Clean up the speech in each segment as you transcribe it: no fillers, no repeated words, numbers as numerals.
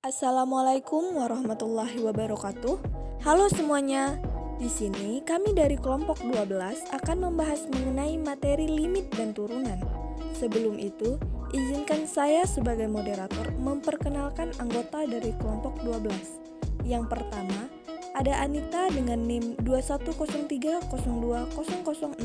Assalamualaikum warahmatullahi wabarakatuh. Halo semuanya. Di sini kami dari kelompok 12 akan membahas mengenai materi limit dan turunan. Sebelum itu, izinkan saya sebagai moderator memperkenalkan anggota dari kelompok 12. Yang pertama, ada Anita dengan NIM 2103020016.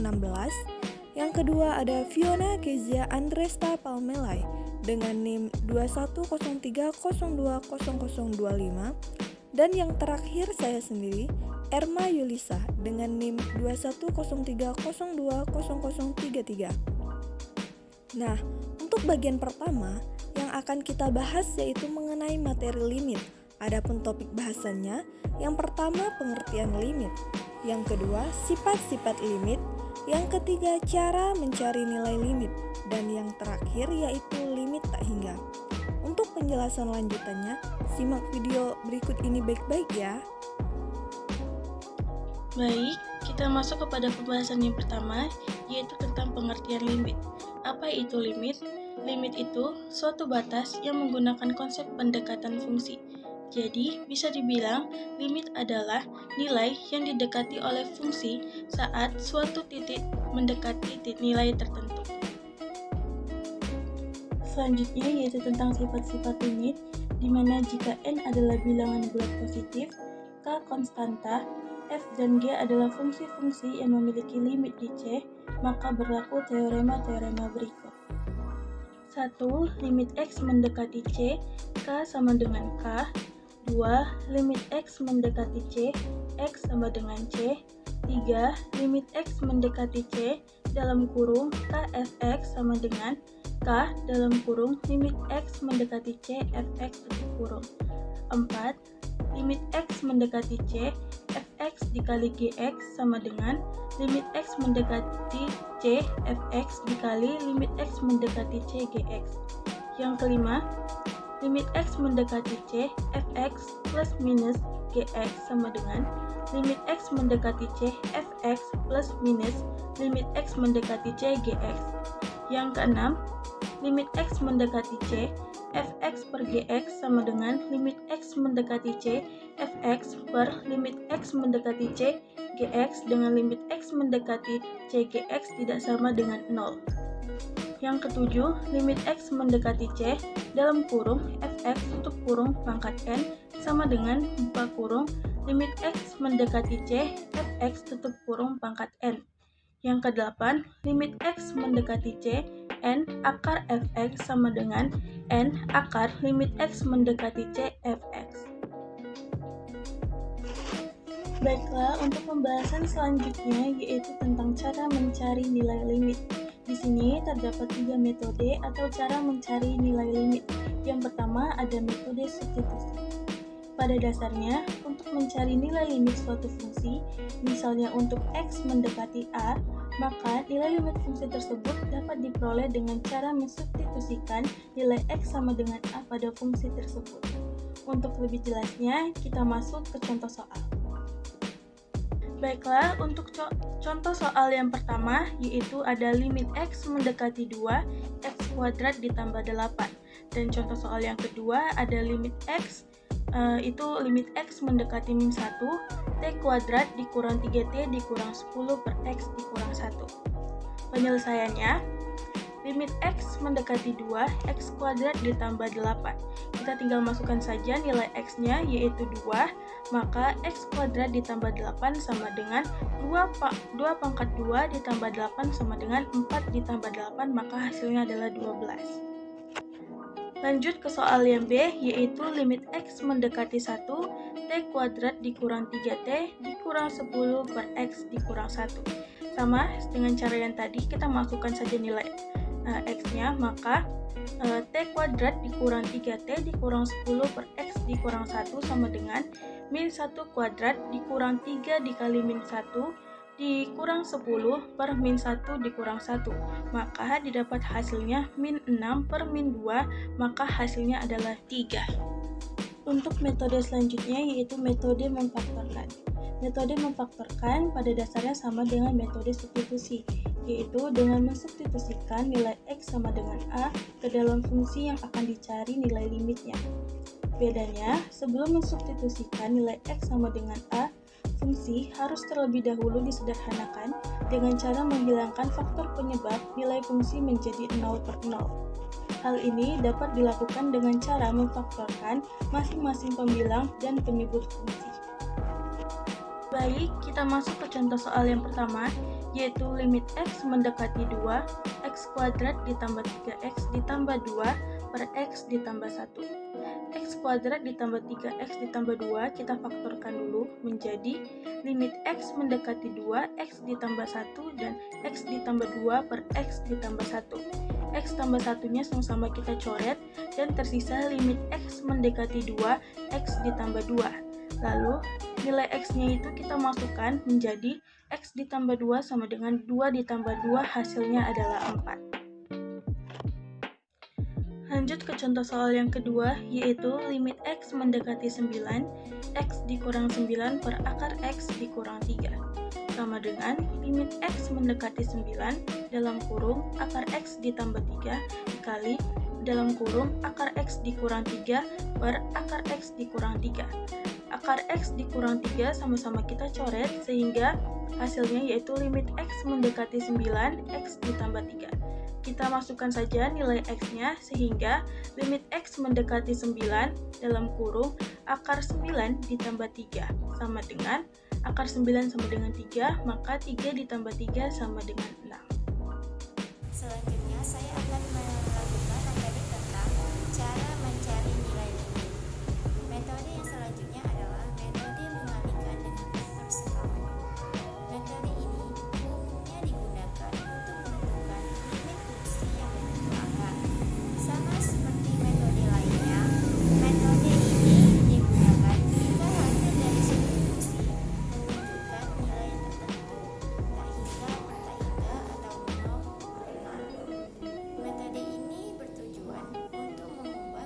Yang kedua ada Fiona Kezia Andresta Palmelai dengan NIM 2103020025, dan yang terakhir saya sendiri, Erma Yulisa dengan NIM 2103020033. Nah, untuk bagian pertama yang akan kita bahas yaitu mengenai materi limit. Adapun topik bahasannya, yang pertama pengertian limit, yang kedua sifat-sifat limit, yang ketiga cara mencari nilai limit, dan yang terakhir yaitu limit tak hingga. Untuk penjelasan lanjutannya, simak video berikut ini baik-baik ya. Baik, kita masuk kepada pembahasan yang pertama, yaitu tentang pengertian limit. Apa itu limit? Limit itu suatu batas yang menggunakan konsep pendekatan fungsi. Jadi, bisa dibilang limit adalah nilai yang didekati oleh fungsi saat suatu titik mendekati nilai tertentu. Selanjutnya yaitu tentang sifat-sifat limit, di mana jika n adalah bilangan bulat positif, k konstanta, f dan g adalah fungsi-fungsi yang memiliki limit di C, maka berlaku teorema-teorema berikut. 1. Limit x mendekati C, k sama dengan k. 2. Limit x mendekati C, x sama dengan C. 3. Limit x mendekati C, dalam kurung kfx sama dengan k dalam kurung limit x mendekati C, fx tutup kurung. 4. Limit x mendekati C, fx dikali gx sama dengan limit x mendekati C, fx dikali limit x mendekati C, gx. Yang kelima, limit x mendekati C, fx plus minus gx sama dengan limit x mendekati C, fx plus minus limit x mendekati C, gx. Yang keenam, limit x mendekati C, fx per gx sama dengan limit x mendekati C, fx per limit x mendekati C, gx dengan limit x mendekati C, gx tidak sama dengan 0. Yang ketujuh, limit x mendekati C, dalam kurung fx tutup kurung pangkat n sama dengan buka kurung limit x mendekati C, fx tutup kurung pangkat n. Yang kedelapan, limit x mendekati C, n akar fx sama dengan n akar limit x mendekati C, fx. Baiklah, untuk pembahasan selanjutnya yaitu tentang cara mencari nilai limit. Di sini terdapat 3 metode atau cara mencari nilai limit. Yang pertama ada metode substitusi. Pada dasarnya, untuk mencari nilai limit suatu fungsi, misalnya untuk x mendekati a, maka nilai limit fungsi tersebut dapat diperoleh dengan cara mensubstitusikan nilai x sama dengan a pada fungsi tersebut. Untuk lebih jelasnya, kita masuk ke contoh soal. Baiklah, untuk contoh soal yang pertama, yaitu ada limit x mendekati 2, x kuadrat ditambah 8. Dan contoh soal yang kedua, ada limit x, itu limit x mendekati min 1, t kuadrat dikurang 3t dikurang 10 per x dikurang 1. Penyelesaiannya, limit x mendekati 2, x kuadrat ditambah 8. Kita tinggal masukkan saja nilai x-nya yaitu 2, maka x kuadrat ditambah 8 sama dengan 2 pangkat 2 ditambah 8 sama dengan 4 ditambah 8, maka hasilnya adalah 12. Lanjut ke soal yang B, yaitu limit x mendekati 1, t kuadrat dikurang 3t dikurang 10 per x dikurang 1. Sama dengan cara yang tadi, kita masukkan saja nilai x-nya, maka t kuadrat dikurang 3t dikurang 10 per x dikurang 1 sama dengan min 1 kuadrat dikurang 3 dikali min 1 dikurang 10 per min 1 dikurang 1. Maka didapat hasilnya min 6 per min 2, maka hasilnya adalah 3. Untuk metode selanjutnya yaitu metode memfaktorkan. Metode memfaktorkan pada dasarnya sama dengan metode substitusi, yaitu dengan mensubstitusikan nilai x sama dengan a ke dalam fungsi yang akan dicari nilai limitnya. Bedanya, sebelum mensubstitusikan nilai X sama dengan A, fungsi harus terlebih dahulu disederhanakan dengan cara menghilangkan faktor penyebab nilai fungsi menjadi 0/0. Hal ini dapat dilakukan dengan cara memfaktorkan masing-masing pembilang dan penyebut fungsi. Baik, kita masuk ke contoh soal yang pertama, yaitu limit X mendekati 2, X kuadrat ditambah 3X ditambah 2 per X ditambah 1. X kuadrat ditambah 3X ditambah 2 kita faktorkan dulu menjadi limit X mendekati 2, X ditambah 1 dan X ditambah 2 per X ditambah 1. X tambah 1-nya sama-sama kita coret dan tersisa limit X mendekati 2, X ditambah 2. Lalu nilai X-nya itu kita masukkan menjadi X ditambah 2 sama dengan 2 ditambah 2 hasilnya adalah 4. Lanjut ke contoh soal yang kedua, yaitu limit X mendekati 9, X dikurang 9 per akar X dikurang 3. Sama dengan limit X mendekati 9 dalam kurung akar X ditambah 3 dikali dalam kurung akar X dikurang 3 per akar X dikurang 3. Akar X dikurang 3 sama-sama kita coret sehingga hasilnya yaitu limit X mendekati 9, X ditambah 3. Kita masukkan saja nilai X-nya sehingga limit X mendekati 9 dalam kurung akar 9 ditambah 3 sama dengan akar 9 sama dengan 3, maka 3 ditambah 3 sama dengan 6. Selanjutnya saya akan melakukan materi tentang cara mencari nilai limit. Metode yang selanjutnya adalah metode mengalihkan dengan vektor sekawan. Metode ini umumnya digunakan untuk menentukan limit fungsi yang bentuk angka. Sama seperti metode lainnya, metode ini digunakan jika hasil dari suatu fungsi menunjukkan nilai tertentu, tak hingga, tak hingga, atau 0. Metode ini bertujuan untuk mengubah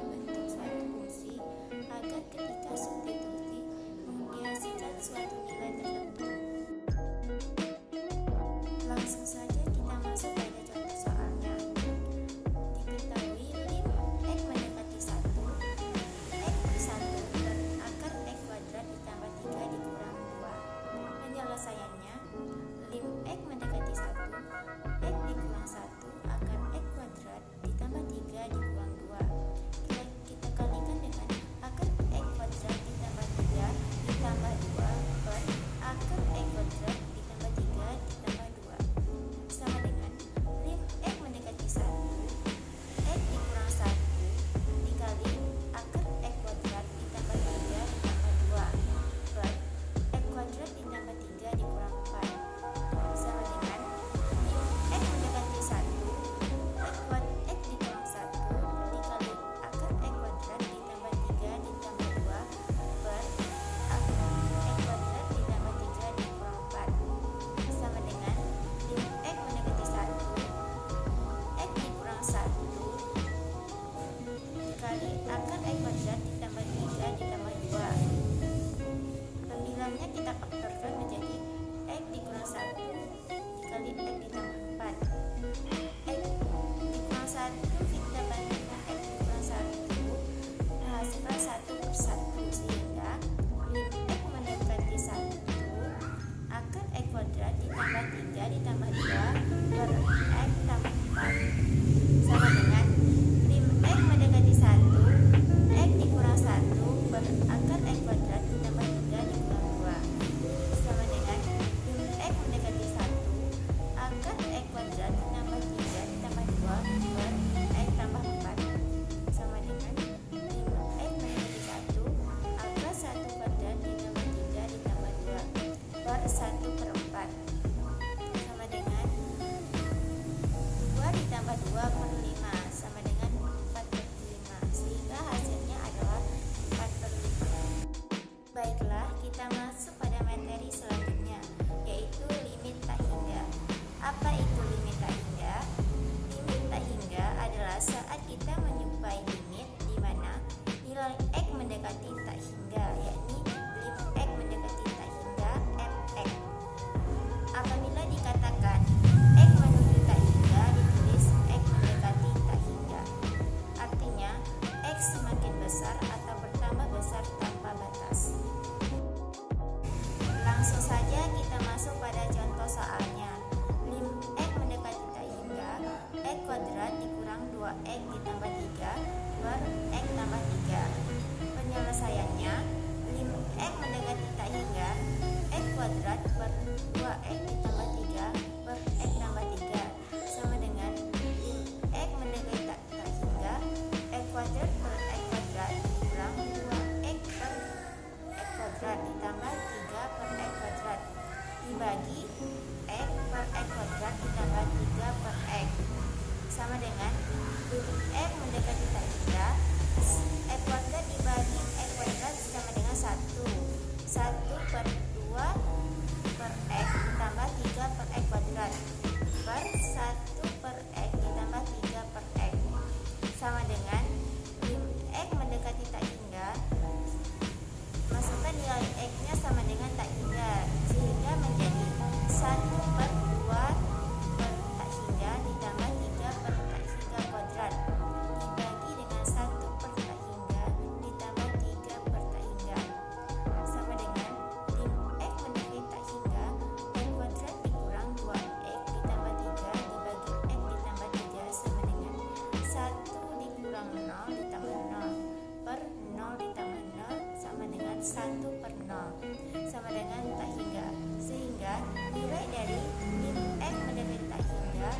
kuadrat 1/0 sama dengan tak hingga. Sehingga nilai dari lim X mendekati tak hingga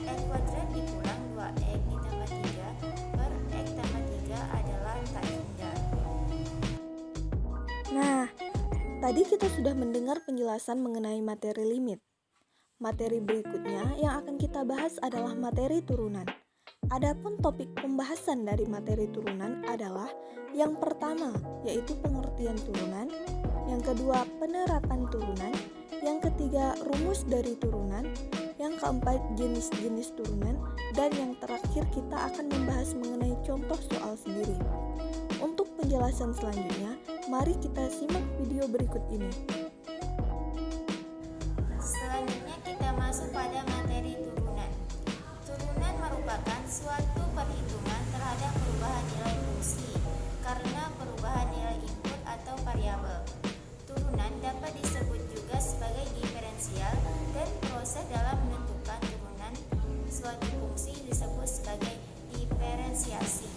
X kuadrat dikurang 2X ditambah 3 per X tambah 3 adalah tak hingga. Nah, tadi kita sudah mendengar penjelasan mengenai materi limit. Materi berikutnya yang akan kita bahas adalah materi turunan. Adapun topik pembahasan dari materi turunan adalah yang pertama yaitu pengertian turunan, yang kedua penerapan turunan, yang ketiga rumus dari turunan, yang keempat jenis-jenis turunan, dan yang terakhir kita akan membahas mengenai contoh soal sendiri. Untuk penjelasan selanjutnya, mari kita simak video berikut ini. Selanjutnya kita masuk pada materi turunan. Turunan merupakan suatu perhitungan terhadap perubahan nilai fungsi karena perubahan nilai input atau variabel. Turunan dapat disebut juga sebagai diferensial dan proses dalam menentukan turunan suatu fungsi disebut sebagai diferensiasi.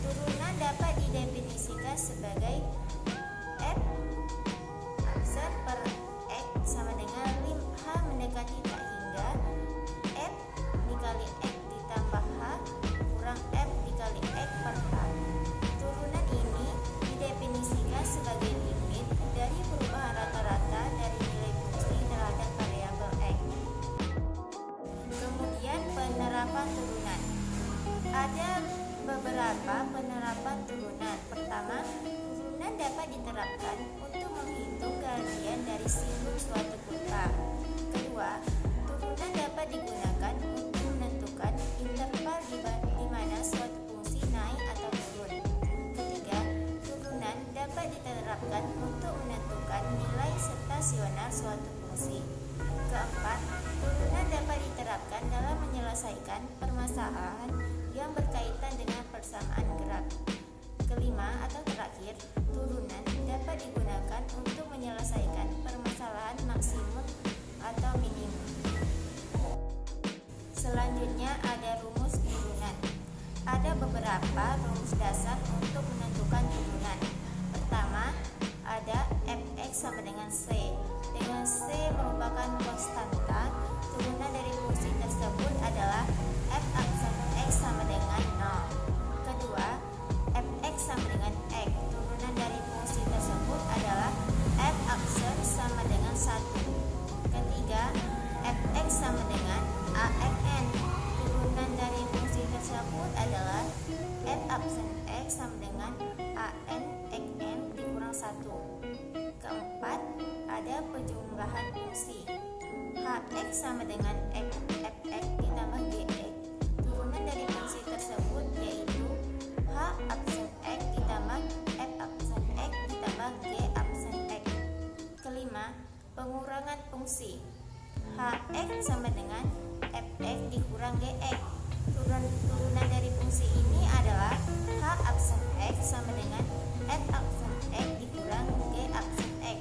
Turunan dapat didefinisikan sebagai f aksen per x sama dengan lim h mendekati tak hingga f dikali x ditambah h kurang f dikali x per h. Turunan ini didefinisikan sebagai limit dari perubahan rata-rata dari nilai fungsi terhadap variabel x. Kemudian penerapan turunan. Ada beberapa penerapan turunan. Pertama, turunan dapat diterapkan untuk menghitung gradien dari simbol suatu kurva. Kedua, turunan dapat digunakan untuk menentukan interval di mana suatu fungsi naik atau turun. Ketiga, turunan dapat diterapkan untuk menentukan nilai stasioner suatu fungsi. Keempat, turunan dapat diterapkan dalam menyelesaikan permasalahan yang berkaitan dengan persamaan gerak. Kelima atau terakhir, turunan dapat digunakan untuk menyelesaikan permasalahan maksimum atau minimum. Selanjutnya ada rumus turunan. Ada beberapa rumus dasar untuk menentukan turunan. Pertama, ada fx sama dengan c. Dengan c merupakan konstanta, turunan dari fungsi tersebut adalah f aksen x sama dengan 0. Kedua, fx sama dengan x. Turunan dari fungsi tersebut adalah f aksen sama dengan 1. Ketiga, fx sama dengan axn. Turunan dari fungsi tersebut adalah f aksen x sama dengan an xn dikurang 1. Keempat, ada penjumlahan fungsi. Hx sama dengan fx ditambah gx. Turunan dari fungsi tersebut yaitu h aksen x ditambah f aksen x ditambah g aksen x. Kelima, pengurangan fungsi. Hx sama dengan fx dikurang gx. Turunan dari fungsi ini adalah h aksen x sama dengan f aksen x dikurang g aksen x.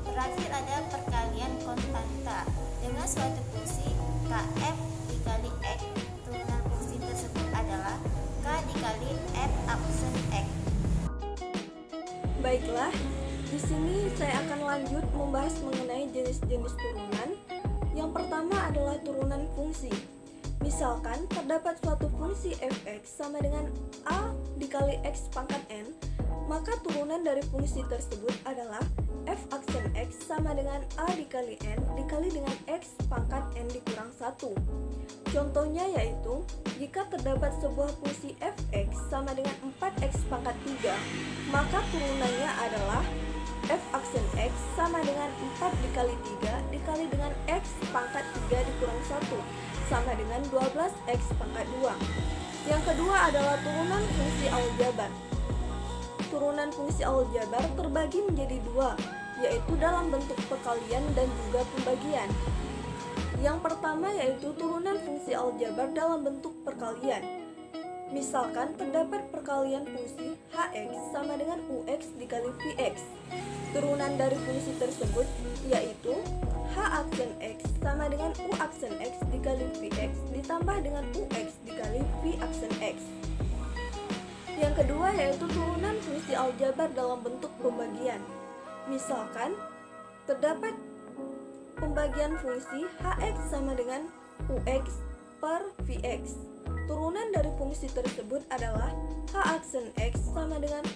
Terakhir ada perkalian konstanta dengan suatu fungsi kf dikali x. Turunan fungsi tersebut adalah k dikali f aksen x. Baiklah, di sini saya akan lanjut membahas mengenai jenis-jenis turunan. Yang pertama adalah turunan fungsi. Misalkan terdapat suatu fungsi fx sama dengan a dikali x pangkat n, maka turunan dari fungsi tersebut adalah f aksen x sama dengan a dikali n dikali dengan x pangkat n dikurang 1. Contohnya yaitu, jika terdapat sebuah fungsi fx sama dengan 4x pangkat 3, maka turunannya adalah f aksen x sama dengan 4 dikali 3 dikali dengan x pangkat 3 dikurang 1 sama dengan 12x pangkat 2. Yang kedua adalah turunan fungsi aljabar. Turunan fungsi aljabar terbagi menjadi dua, yaitu dalam bentuk perkalian dan juga pembagian. Yang pertama yaitu turunan fungsi aljabar dalam bentuk perkalian. Misalkan terdapat perkalian fungsi hx sama dengan ux dikali vx. Turunan dari fungsi tersebut yaitu h aksen x sama dengan u aksen x dikali vx ditambah dengan ux dikali v aksen x. Yang kedua yaitu turunan fungsi aljabar dalam bentuk pembagian. Misalkan, terdapat pembagian fungsi hx sama dengan ux per vx. Turunan dari fungsi tersebut adalah h aksen x sama dengan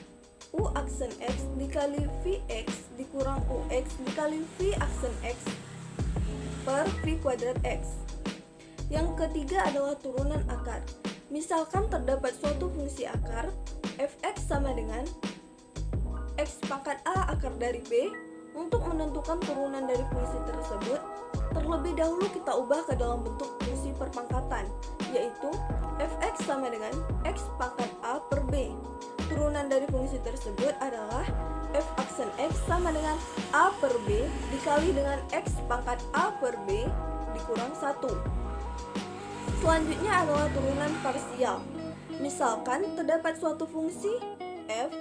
u aksen x dikali vx dikurang ux dikali v aksen x per v kuadrat x. Yang ketiga adalah turunan akar. Misalkan terdapat suatu fungsi akar fx sama dengan x pangkat a akar dari b. Untuk menentukan turunan dari fungsi tersebut, terlebih dahulu kita ubah ke dalam bentuk fungsi perpangkatan, yaitu fx sama dengan x pangkat a per b. Turunan dari fungsi tersebut adalah f aksen x sama dengan a per b dikali dengan x pangkat a per b dikurang 1. Selanjutnya adalah turunan parsial. Misalkan terdapat suatu fungsi f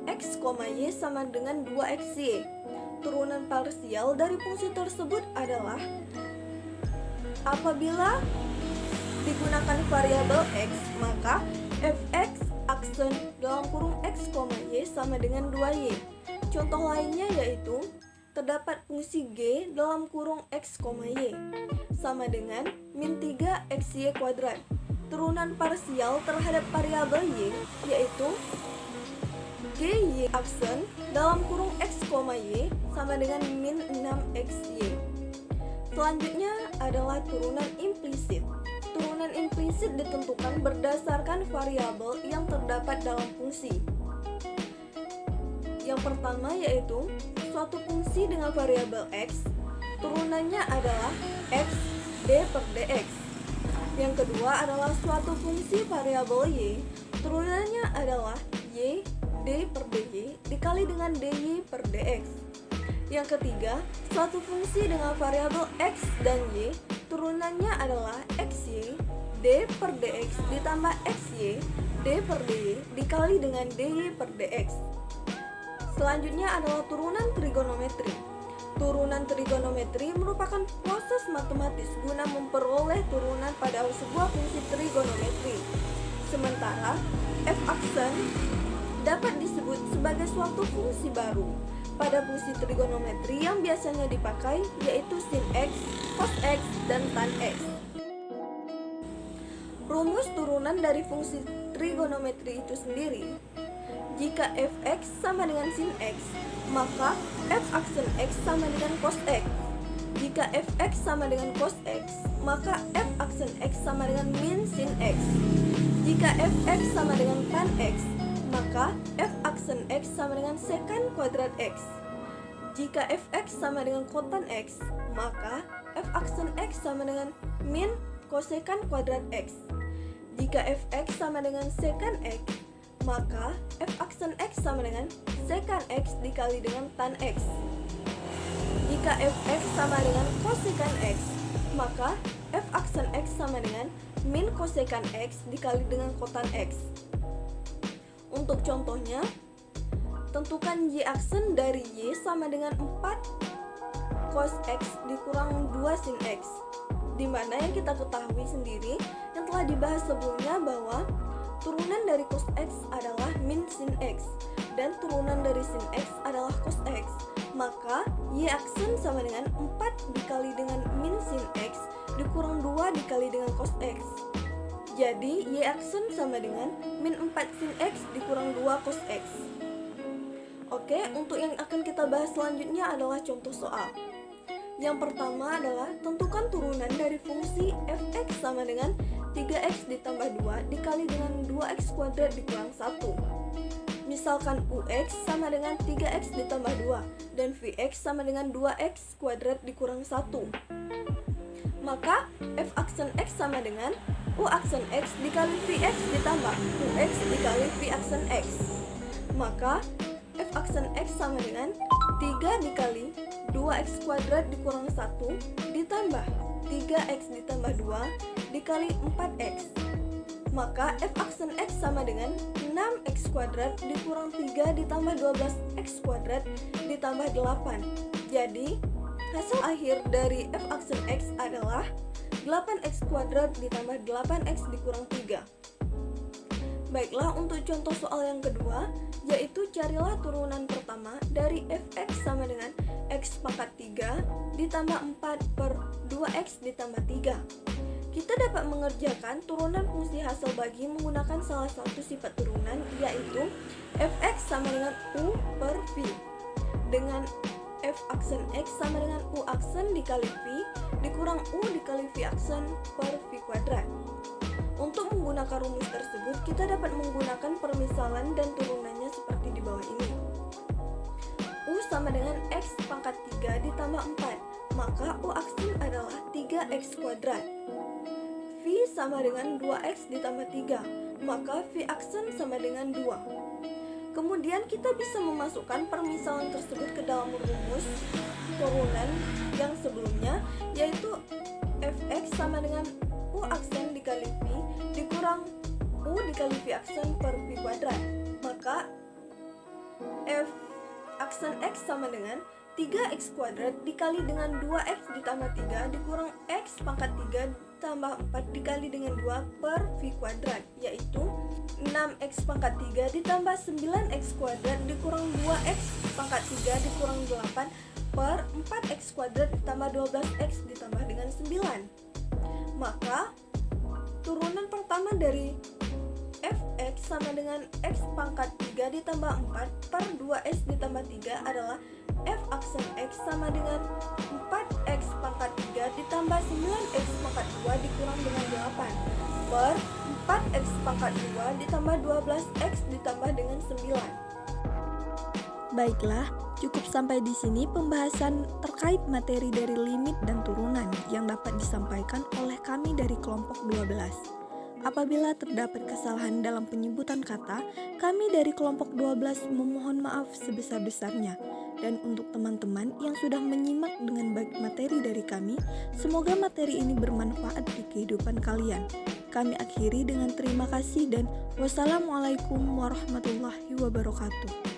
x, y sama dengan 2xy. Turunan parsial dari fungsi tersebut adalah apabila digunakan variabel x, maka fx aksen dalam kurung x, y sama dengan 2y. Contoh lainnya yaitu terdapat fungsi g dalam kurung x, y sama dengan min 3xy kuadrat. Turunan parsial terhadap variabel y yaitu gy aksen dalam kurung x, y sama dengan min 6xy. Selanjutnya adalah turunan implisit. Turunan implisit ditentukan berdasarkan variabel yang terdapat dalam fungsi. Yang pertama yaitu suatu fungsi dengan variabel x, turunannya adalah x d per dx. Yang kedua adalah suatu fungsi variabel y, turunannya adalah y d per dy dikali dengan dy per dx. Yang ketiga, suatu fungsi dengan variabel x dan y, turunannya adalah xy d per dx ditambah xy d per dy dikali dengan dy per dx. Selanjutnya adalah turunan trigonometri. Turunan trigonometri merupakan proses matematis guna memperoleh turunan pada sebuah fungsi trigonometri. Sementara f aksen dapat disebut sebagai suatu fungsi baru pada fungsi trigonometri yang biasanya dipakai, yaitu sin x, cos x, dan tan x. Rumus turunan dari fungsi trigonometri itu sendiri, jika fx sama dengan sin x, maka f aksen x sama dengan cos x. Jika fx sama dengan cos x, maka f aksen x sama dengan min sin x. Jika fx sama dengan tan x, maka f aksen x sama dengan secant kuadrat x. Jika fx sama dengan kotan x, maka f aksen x sama dengan min kosekant kuadrat x. Jika fx sama dengan secant x, maka f aksen x sama dengan secant x dikali dengan tan x. Jika fx sama dengan kosekant x, maka f aksen x sama dengan min kosekant x dikali dengan kotan x. Untuk contohnya, tentukan y aksen dari y sama dengan 4 cos x dikurang 2 sin x, di mana yang kita ketahui sendiri yang telah dibahas sebelumnya bahwa turunan dari cos x adalah min sin x dan turunan dari sin x adalah cos x. Maka y aksen sama dengan 4 dikali dengan min sin x dikurang 2 dikali dengan cos x. Jadi, y aksen sama dengan min 4 sin x dikurang 2 cos x. Oke, untuk yang akan kita bahas selanjutnya adalah contoh soal. Yang pertama adalah tentukan turunan dari fungsi fx sama dengan 3x ditambah 2 dikali dengan 2x kuadrat dikurang 1. Misalkan ux sama dengan 3x ditambah 2 dan vx sama dengan 2x kuadrat dikurang 1. Maka f aksen x sama dengan u aksen x dikali vx ditambah ux dikali v aksen x. Maka f aksen x sama dengan 3 dikali 2x kuadrat dikurang 1 ditambah 3x ditambah 2 dikali 4x. Maka f aksen x sama dengan 6x kuadrat dikurang 3 ditambah 12x kuadrat ditambah 8. Jadi hasil akhir dari f aksen x adalah 8x kuadrat ditambah 8x dikurang 3. Baiklah, untuk contoh soal yang kedua, yaitu carilah turunan pertama dari fx sama dengan x pangkat 3 ditambah 4 per 2x ditambah 3. Kita dapat mengerjakan turunan fungsi hasil bagi menggunakan salah satu sifat turunan, yaitu fx sama dengan u per v, dengan f aksen x sama dengan u aksen dikali v dikurang u dikali v aksen per v kuadrat. Untuk menggunakan rumus tersebut, kita dapat menggunakan permisalan dan turunannya seperti di bawah ini. U sama dengan x pangkat 3 ditambah 4, maka U aksen adalah 3x kuadrat. V sama dengan 2x ditambah 3, maka V aksen sama dengan 2. Kemudian kita bisa memasukkan permisalan tersebut ke dalam rumus turunan yang sebelumnya, yaitu fx sama dengan U aksen dikali V dikurang U dikali V aksen per V kuadrat. Maka F aksen X sama dengan 3x kuadrat dikali dengan 2x ditambah 3 dikurang x pangkat 3 tambah 4 dikali dengan 2 per V kuadrat, yaitu 6x pangkat 3 ditambah 9x kuadrat dikurang 2x pangkat 3 dikurang 8 per 4x kuadrat ditambah 12x ditambah dengan 9. Maka turunan pertama dari fx sama dengan x pangkat 3 ditambah 4 per 2x ditambah 3 adalah f aksen x sama dengan 4x pangkat 3 ditambah 9x pangkat 2 dikurang dengan 8 per 4x pangkat 2 ditambah 12x ditambah dengan 9. Baiklah, cukup sampai di sini pembahasan terkait materi dari limit dan turunan yang dapat disampaikan oleh kami dari kelompok 12. Apabila terdapat kesalahan dalam penyebutan kata, kami dari kelompok 12 memohon maaf sebesar-besarnya. Dan untuk teman-teman yang sudah menyimak dengan baik materi dari kami, semoga materi ini bermanfaat di kehidupan kalian. Kami akhiri dengan terima kasih dan wassalamualaikum warahmatullahi wabarakatuh.